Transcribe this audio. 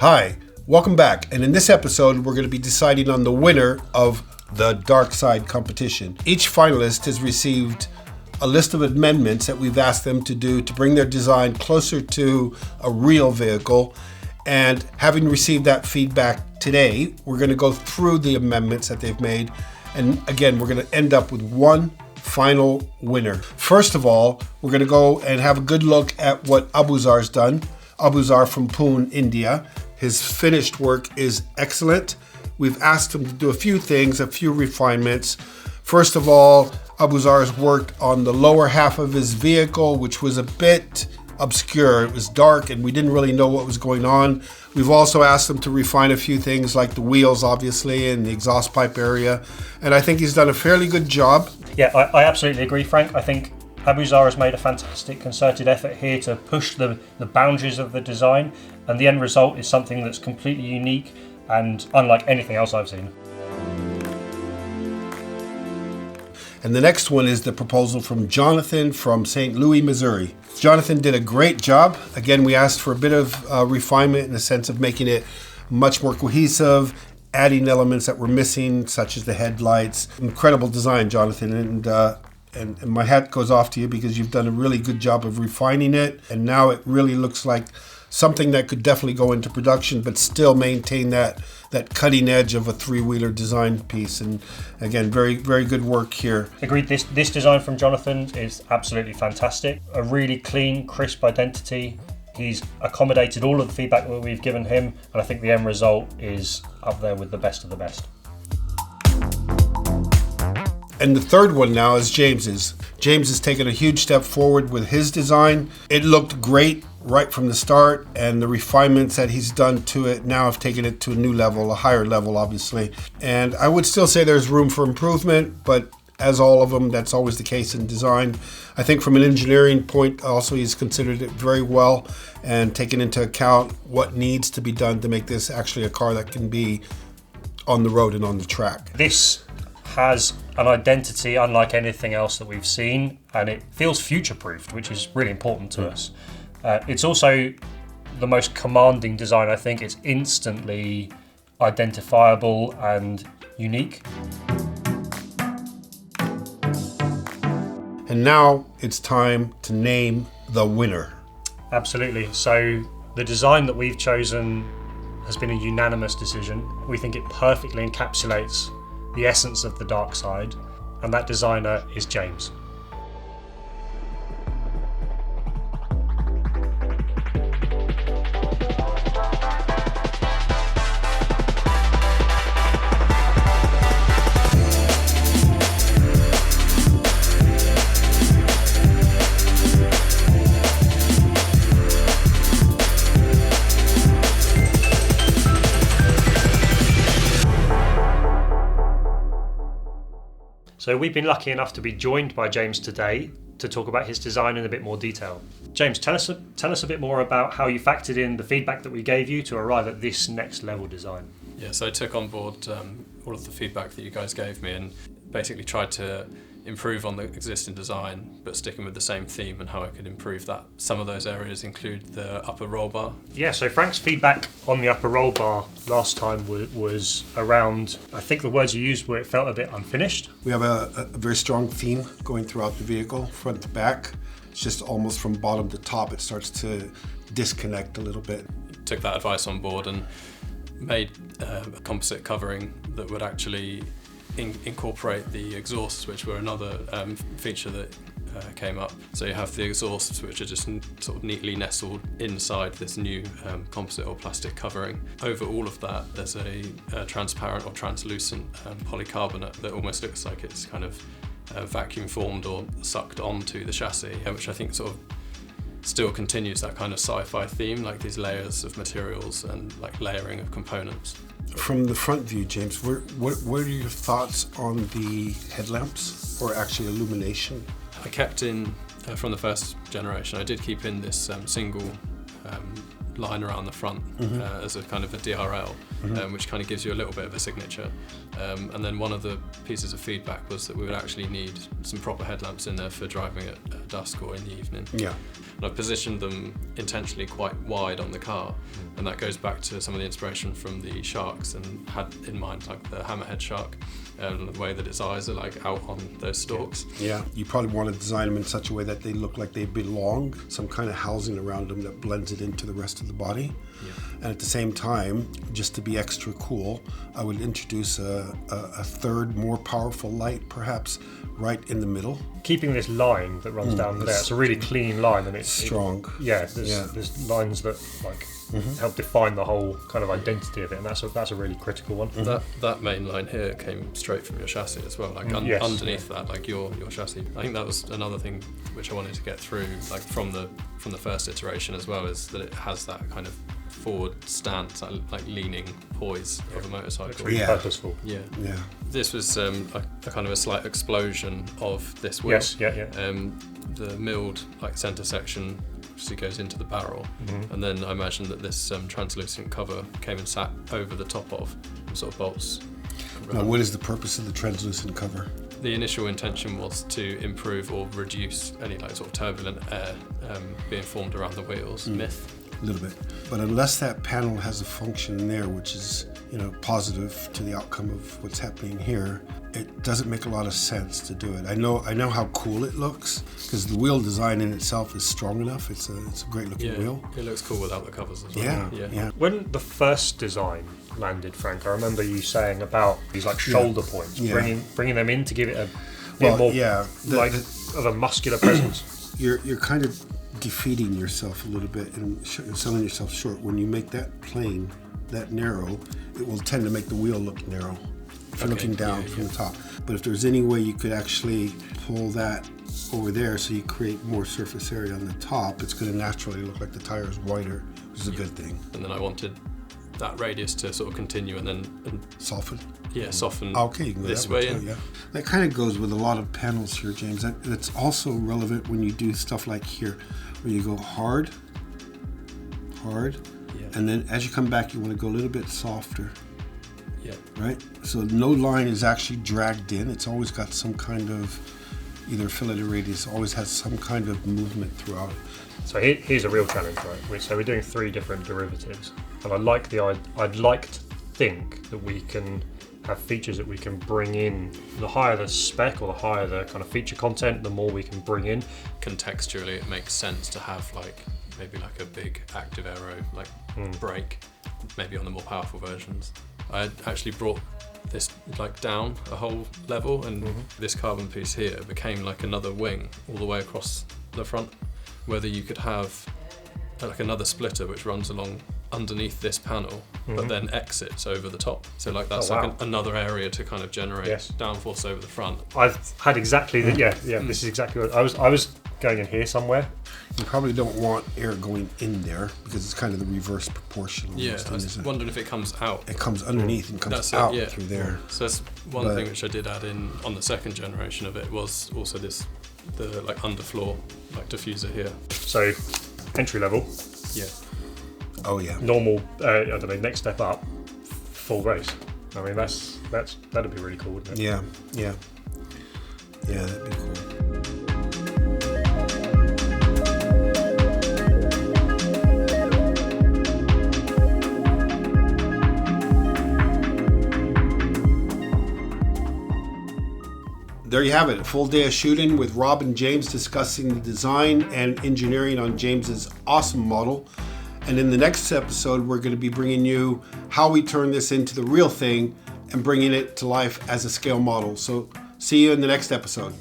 Hi, welcome back, and in this episode we're going to be deciding on the winner of the Dark Side competition. Each finalist has received a list of amendments that we've asked them to do to bring their design closer to a real vehicle, and having received that feedback today, we're going to go through the amendments that they've made, and again we're going to end up with one final winner. First of all, we're going to go and have a good look at what Abuzar's done. Abuzar from Pune, India. His finished work is excellent. We've asked him to do a few things, a few refinements. First of all, Abuzar has worked on the lower half of his vehicle, which was a bit obscure. It was dark and we didn't really know what was going on. We've also asked him to refine a few things like the wheels, obviously, and the exhaust pipe area. And I think he's done a fairly good job. Yeah, I absolutely agree, Frank. I think Abuzar has made a fantastic concerted effort here to push the boundaries of the design, and the end result is something that's completely unique and unlike anything else I've seen. And the next one is the proposal from Jonathan from St. Louis, Missouri. Jonathan did a great job. Again, we asked for a bit of refinement in the sense of making it much more cohesive, adding elements that were missing, such as the headlights. Incredible design, Jonathan, and my hat goes off to you because you've done a really good job of refining it, and now it really looks like something that could definitely go into production but still maintain that cutting edge of a three-wheeler design piece. And again, very, very good work here. Agreed. This design from Jonathan is absolutely fantastic. A really clean, crisp identity. He's accommodated all of the feedback that we've given him, and I think the end result is up there with the best of the best. And the third one now is James's. James has taken a huge step forward with his design. It looked great right from the start, and the refinements that he's done to it now have taken it to a new level, a higher level, obviously. And I would still say there's room for improvement, but as all of them, that's always the case in design. I think from an engineering point also, he's considered it very well and taken into account what needs to be done to make this actually a car that can be on the road and on the track. This has an identity unlike anything else that we've seen, and it feels future-proofed, which is really important to us. It's also the most commanding design, I think. It's instantly identifiable and unique. And now it's time to name the winner. Absolutely. So the design that we've chosen has been a unanimous decision. We think it perfectly encapsulates the essence of the Dark Side, and that designer is James. So we've been lucky enough to be joined by James today to talk about his design in a bit more detail. James, tell us a bit more about how you factored in the feedback that we gave you to arrive at this next level design. Yeah, so I took on board all of the feedback that you guys gave me and basically tried to improve on the existing design, but sticking with the same theme and how I could improve that. Some of those areas include the upper roll bar. Yeah, so Frank's feedback on the upper roll bar last time was around, I think the words you used were it felt a bit unfinished. We have a very strong theme going throughout the vehicle, front to back. It's just almost from bottom to top, it starts to disconnect a little bit. Took that advice on board and made a composite covering that would actually incorporate the exhausts, which were another feature that came up. So you have the exhausts, which are just sort of neatly nestled inside this new composite or plastic covering. Over all of that, there's a transparent or translucent polycarbonate that almost looks like it's kind of vacuum formed or sucked onto the chassis, which I think sort of still continues that kind of sci-fi theme, like these layers of materials and like layering of components. From the front view, James, what are your thoughts on the headlamps, or actually illumination? I kept in, from the first generation, I did keep in this single line around the front as a kind of a DRL, which kind of gives you a little bit of a signature. And then one of the pieces of feedback was that we would actually need some proper headlamps in there for driving at dusk or in the evening. Yeah. And I've positioned them intentionally quite wide on the car, and that goes back to some of the inspiration from the sharks, and had in mind like the hammerhead shark, and the way that its eyes are like out on those stalks. Yeah, you probably want to design them in such a way that they look like they belong, some kind of housing around them that blends it into the rest of the body. Yeah. And at the same time, just to be extra cool, I would introduce a third, more powerful light, perhaps right in the middle. Keeping this line that runs down there, it's a really clean line, and it's strong. There's lines that like help define the whole kind of identity of it, and that's a really critical one. That main line here came straight from your chassis as well, like underneath that, like your chassis. I think that was another thing which I wanted to get through, like from the first iteration as well, is that it has that kind of forward stance, like leaning poise of a motorcycle. It's really purposeful. Yeah. Yeah. This was a kind of a slight explosion of this wheel. Yes, yeah. The milled like centre section obviously goes into the barrel, and then I imagine that this translucent cover came and sat over the top of, and sort of bolts. Now, what is the purpose of the translucent cover? The initial intention was to improve or reduce any like sort of turbulent air being formed around the wheels. Myth. A little bit, but unless that panel has a function in there which is, positive to the outcome of what's happening here, it doesn't make a lot of sense to do it. I know how cool it looks, because the wheel design in itself is strong enough. It's a great looking wheel. It looks cool without the covers as well. Yeah. When the first design landed, Frank, I remember you saying about these like shoulder points, bringing them in to give it a bit more of a muscular presence. You're kind of defeating yourself a little bit and selling yourself short. When you make that plane that narrow, it will tend to make the wheel look narrow if you're looking down from the top. But if there's any way you could actually pull that over there so you create more surface area on the top, it's going to naturally look like the tire is wider, which is a good thing. And then I wanted that radius to sort of continue and soften. Yeah, soften. Okay, you can go this that way too, in. That kind of goes with a lot of panels here, James. That's also relevant when you do stuff like here, where you go hard, and then as you come back, you want to go a little bit softer. Yeah. Right? So no line is actually dragged in. It's always got some kind of either fillet or radius, always has some kind of movement throughout it. So here's a real challenge, right? So we're doing 3 different derivatives, and I'd like to think that we can have features that we can bring in. The higher the spec or the higher the kind of feature content, the more we can bring in. Contextually, it makes sense to have maybe a big active aero brake, maybe on the more powerful versions. I actually brought this down a whole level, and this carbon piece here became like another wing all the way across the front. Whether you could have another splitter which runs along underneath this panel, but then exits over the top. So that's another area to kind of generate downforce over the front. I've had exactly that. This is exactly what I was going in here somewhere. You probably don't want air going in there because it's kind of the reverse proportion. I was wondering if it comes out. It comes underneeth and comes out through there. So that's one thing which I did add in on the second generation of it, was also the underfloor diffuser here. So entry level. Yeah. Oh yeah. Normal. I don't know. Next step up. Full race. I mean, that'd be really cool, wouldn't it? Yeah. That'd be cool. There you have it, a full day of shooting with Rob and James discussing the design and engineering on James's awesome model. And in the next episode, we're going to be bringing you how we turn this into the real thing and bringing it to life as a scale model. So see you in the next episode.